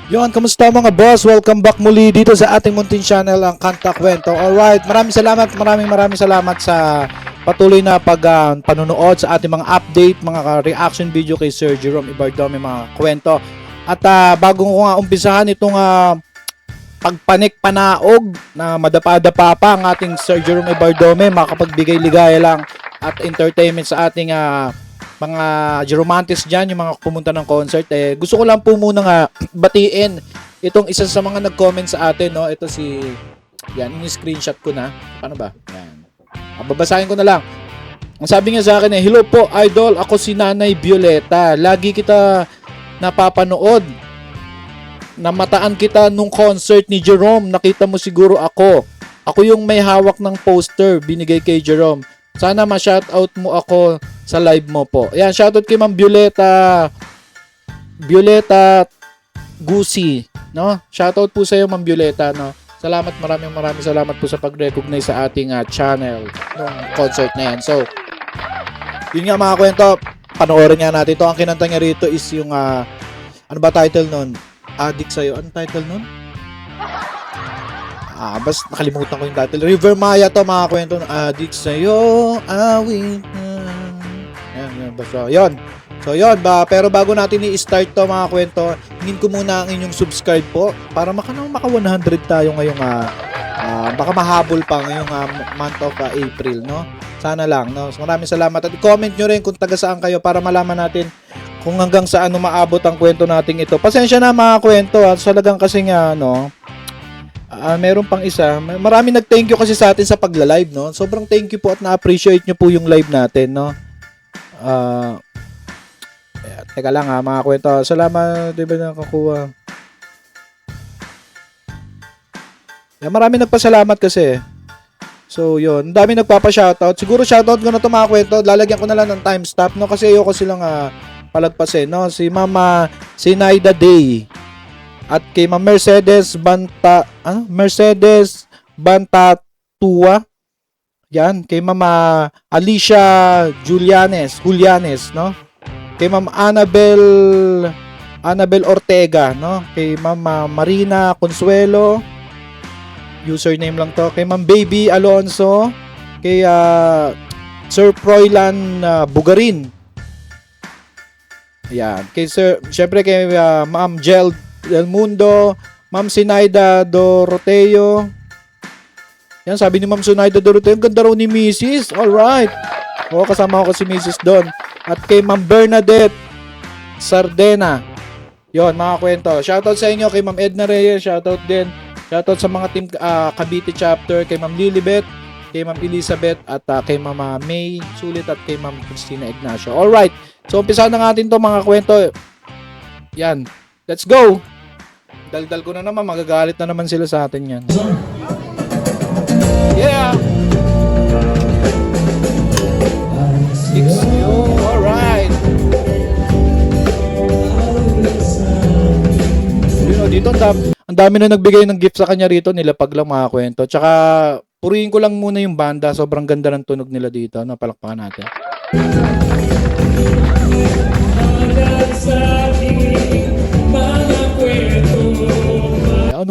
Yon, kamusta mga boss? Welcome back muli dito sa ating munting channel, ang Kanta Kwento. Alright, maraming salamat sa patuloy na panunood sa ating mga update, mga reaction video kay Sir Jerome Ibardome, mga kwento. At bago ko nga umpisahan itong pagpanik-panaog na madapa-dapa pa ang ating Sir Jerome Ibardome, makapagbigay ligaya lang at entertainment sa ating mga Jeromantics dyan, yung mga pumunta ng concert, gusto ko lang po muna nga batiin itong isa sa mga nag-comment sa atin, no? Ito si, yan, yung screenshot ko na. Paano ba? Yan. Babasahin ko na lang. Ang sabi niya sa akin hello po, idol, ako si Nanay Violeta. Lagi kita napapanood. Namataan kita nung concert ni Jerome. Nakita mo siguro ako. Ako yung may hawak ng poster binigay kay Jerome. Sana ma-shoutout mo ako sa live mo po. Ayan, shoutout kay Ma'am Violeta Gusi, no? Shoutout po sa iyo, Ma'am Violeta, no? Salamat, maraming salamat po sa pag-recognize sa ating channel nung concert na yan. So, yun nga mga kwento, panoorin nga natin ito. Ang kinanta niya rito is yung ano ba title nun? Addict sa'yo. Anong title nun? Basta nakalimutan ko yung title. River Maya to mga kwento. Addict sa'yo, awit na. Yan, basta. Yun. So, yun. Pero bago natin i-start to mga kwento, hingin ko muna ang inyong subscribe po para maka 100 tayo ngayong baka mahabol pa ngayong month of April, no? Sana lang, no? So, maraming salamat. At i-comment nyo rin kung taga saan kayo para malaman natin kung hanggang saan maabot ang kwento nating ito. Pasensya na mga kwento. Talagang kasi nga, no? Meron pang isa. Marami nag-thank you kasi sa atin sa pagla-live, no? Sobrang thank you po at na-appreciate nyo po yung live natin, no? Teka lang mga kwento. Salamat, di ba nakakuha? Marami nagpasalamat kasi. So, yun. Ang dami nagpapa-shoutout. Siguro shoutout ko na to mga kwento. Lalagyan ko na lang ng timestamp, no? Kasi ayoko silang palagpasin, no? Si Mama Sinaida Day. At kay Ma'am Mercedes Bantatua. Yan, kay Mama Alicia Julianes, no? Kay Ma'am Annabel Ortega, no? Kay Mama Marina Consuelo. Username lang to. Kay Ma'am Baby Alonso, kay Sir Froilan Bugarin. Yan, kay Sir, syempre kay Ma'am Gel Del Mundo, Ma'am Sinaida Doroteo. Yan, sabi ni Ma'am Sinaida Doroteo, ang ganda raw ni Mrs. Alright. Kasama ko si Mrs. doon. At kay Ma'am Bernadette Sardena. Yon, mga kwento. Shoutout sa inyo kay Ma'am Edna Reyes. Shoutout din. Shoutout sa mga team Cavite chapter. Kay Ma'am Lilibet, kay Ma'am Elizabeth, at kay Mama May Sulit, at kay Ma'am Christina Ignacio. Alright. So, umpisa na natin to mga kwento. Yan. Let's go! Daldal ko na naman, magagalit na naman sila sa atin yan. Yeah! Alright! Dito ang dami na nagbigay ng gift sa kanya rito, nilapag lang mga kwento. Tsaka purihin ko lang muna yung banda, sobrang ganda ng tunog nila dito. Napalakpakan natin.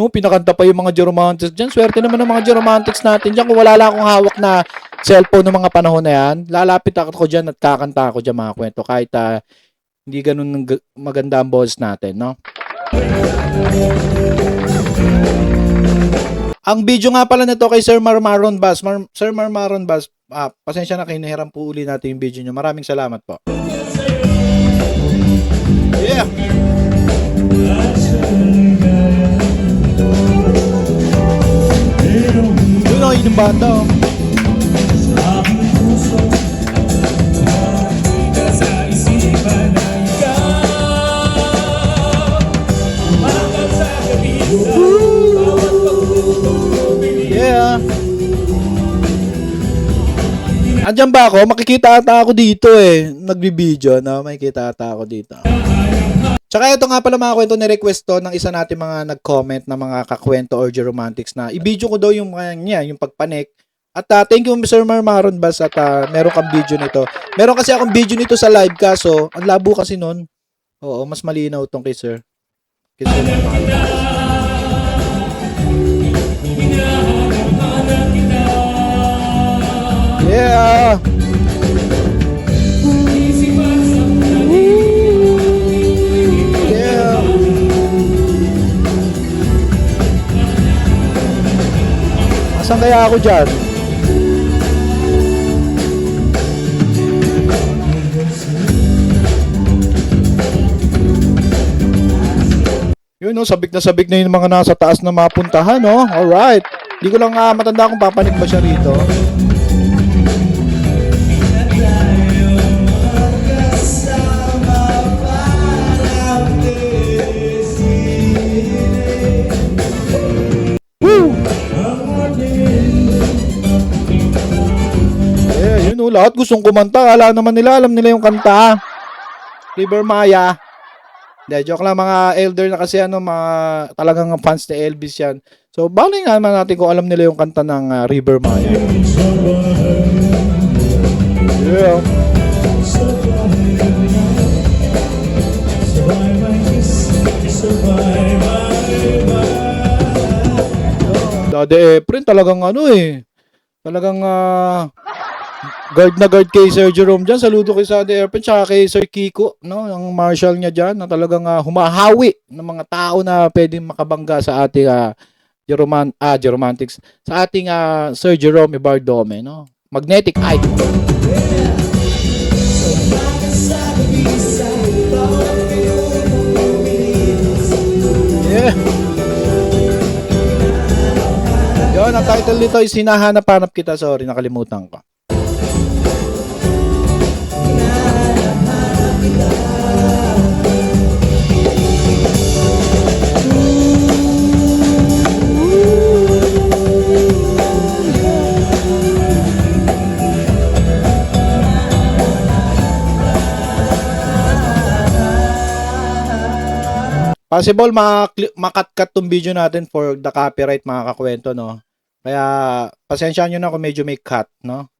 Pinakanta pa yung mga Jeromantics dyan. Swerte naman ng mga Jeromantics natin dyan. Kung wala lang akong hawak na cellphone ng mga panahon na yan, lalapit ako dyan at kakanta ako dyan mga kwento. Kahit hindi ganun maganda ang boses natin, no? Ang video nga pala nito kay Sir Marmaron Bass. Sir Marmaron Bass, pasensya na kayo, nahiram po uli natin yung video nyo. Maraming salamat po. Yeah! Yun yung bata, oh. Yeah. Andiyan ba ako? Makikita ata ako dito nagbibideo, no? Makikita ata ako dito. Tsaka ito nga pala mga kwento, ni-request to ng isa natin mga nag-comment na mga kakwento or Jeromantics na i-video ko daw yung yung pagpanik. At thank you Sir Marmaron Bass at meron kang video nito. Meron kasi akong video nito sa live kaso ang labo kasi nun. Oo, mas malinaw tong kay Sir. Kay Sir Marmaron. Yeah. Yeah. Asan kaya ako dyan? Yun, no, sabik na yung mga nasa taas na mapuntahan, no? Alright. Hindi ko lang matanda kung papanig ba siya rito. Woo! Yeah, yun, no, lahat gustong kumanta. Alam nila yung kanta. River Maya. Hindi, joke lang, mga elder na kasi mga talagang fans ni Elvis yan. So, bali nga naman natin kung alam nila yung kanta ng River Maya. Yeah. Dade Efren talagang talagang guard na guard kay Sir Jerome dyan. Saludo kay Dade Efren tsaka kay Sir Kiko, no? Ang marshal niya dyan na talagang humahawi ng mga tao na pwedeng makabangga sa ating Geromantics, sa ating Sir Jerome Ibardome, no? Magnetic icon. Yeah. Yun, ang title nito is Hinahanap-hanap Kita. Sorry, nakalimutan ko. Possible makatkat tong video natin for the copyright, mga kakwento, no? Kaya pasensya nyo na kung medyo may cut, no?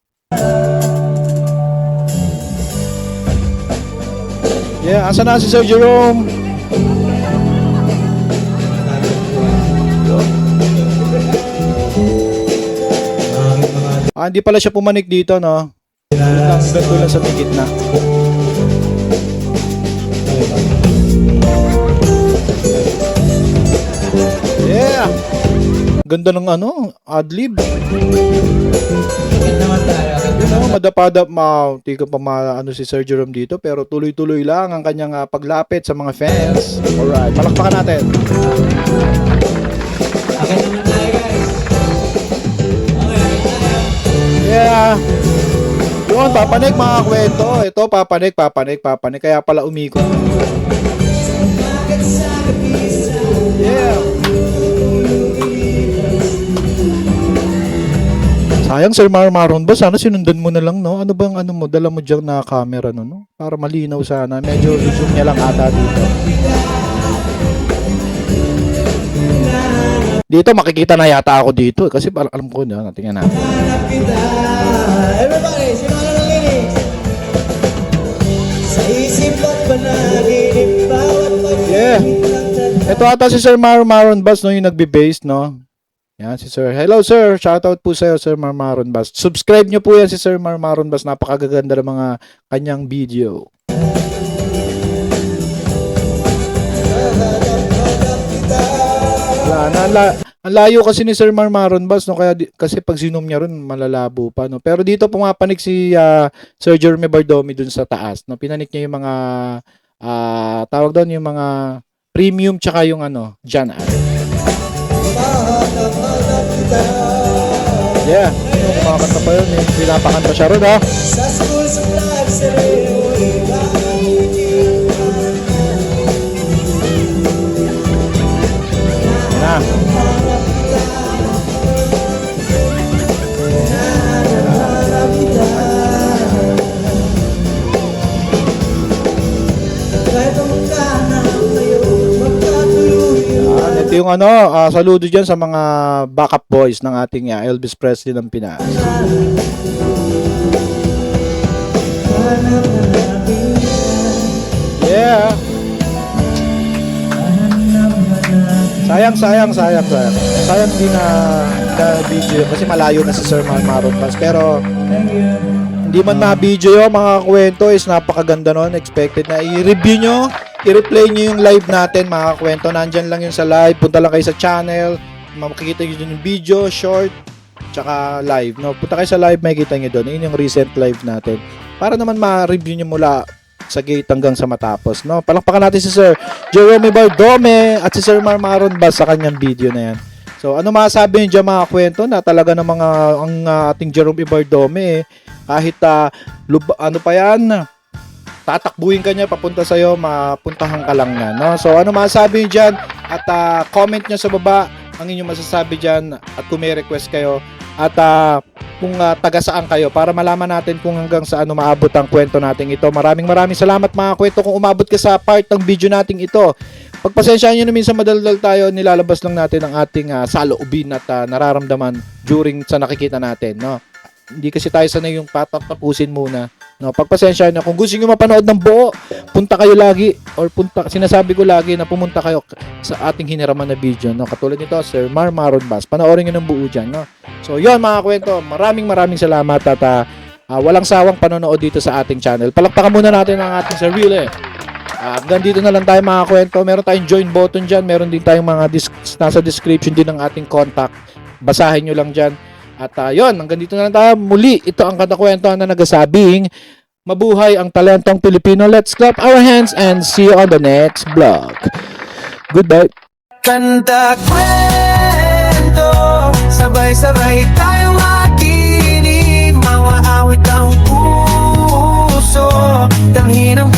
Yeah, asa na si Sir Jerome? Hindi pala siya pumanik dito, no? Ganito lang sa may gitna. Yeah! Ganda ng adlib. Madapa-dap di ko pa si Sir Jerome dito, pero tuloy-tuloy lang ang kanyang paglapit sa mga fans. Alright, palakpakan natin. Yeah. Yun, papanig mga kwento. Ito, papanig. Kaya pala umikot. Yeah. Sayang, Sir Marmaron ba? Sana sinundan mo na lang, no? Ano bang mo? Dala mo dyan na camera, no? Para malinaw sana. Medyo zoom niya lang ata dito. Dito, makikita na yata ako dito. Kasi alam ko na. Tingnan natin. Everybody, sino na nakinig? Sa isip at panaginip, bawat pag-ibig. Yeah. Ito ata si Sir Marmaron Bass, no? Yung nagbe-bass, no? Yan si Sir. Hello Sir, shoutout po sa iyo, Sir Marmaron Bass. Subscribe nyo po yan si Sir Marmaron Bass. Napakaganda ng mga kanyang video. Ang layo kasi ni Sir Marmaron Bass, no? Kaya kasi pag zoom niya ron malalabo pa, no? Pero dito pumapanik si Sir Jerome Ibardome dun sa taas, no? Pinanik niya yung mga tawag doon yung mga premium tsaka yung Jan Ad. Yeah, kumakanta pa yun, pinapakanta siya ron, ha? Sa school supply, na. Ito yung saludo dyan sa mga backup boys ng ating Elvis Presley ng Pinas. Yeah. Sayang din na video yun kasi malayo na si Sir Maron Pass. Pero hindi man na-video yun, mga kwento is napakaganda nun. Expected na i-review nyo, i-replay nyo yung live natin, mga kwento. Nandyan lang yun sa live. Punta lang kayo sa channel. Makikita nyo dun yung video, short, tsaka live. No? Punta kayo sa live, makikita nyo dun. Yun yung recent live natin. Para naman ma-review nyo mula sa gate hanggang sa matapos. No? Palakpakan natin si Sir Jerome Bardome at si Sir Maron Bass sa kanyang video na yan. So, ano masasabi nyo dyan, mga kwento na talaga ng mga ang ating Jerome Bardome kahit ano pa yan, tatakbuhin ka niya papunta sa'yo, mapuntahan ka lang na. No? So, ano masasabi nyo dyan? At comment nyo sa baba ang inyong masasabi dyan at kung may request kayo at kung taga saan kayo para malaman natin kung hanggang saan maabot ang kwento natin ito. Maraming salamat, mga kwento, kung umabot ka sa part ng video natin ito. Pagpasensyaan nyo na minsan madaldal tayo, nilalabas lang natin ang ating saloobin at nararamdaman during sa nakikita natin. No? Hindi kasi tayo sanay yung patatapusin muna. No, pagpasensya na kung gusto niyo mapanood ng buo, punta kayo lagi or sinasabi ko lagi na pumunta kayo sa ating hiniraman na video, no. Katulad nito, Sir Maron Bass. Panoorin niyo ng buo diyan, no. So, 'yon, mga kwento. Maraming salamat at walang sawang panonood dito sa ating channel. Palakpakan muna natin ang ating sarili. Hanggang dito na lang tayo, mga kwento. Meron tayong join button diyan, meron din tayong mga nasa description din ng ating contact. Basahin niyo lang diyan. At yun, hanggang dito na lang tayo. Muli, ito ang katakwentuhan na nagsasabing mabuhay ang talentong Pilipino. Let's clap our hands and see you on the next vlog. Goodbye. Kanta kwento, sabay-sabay tayong makinig, mga awit ang puso, tanghin ang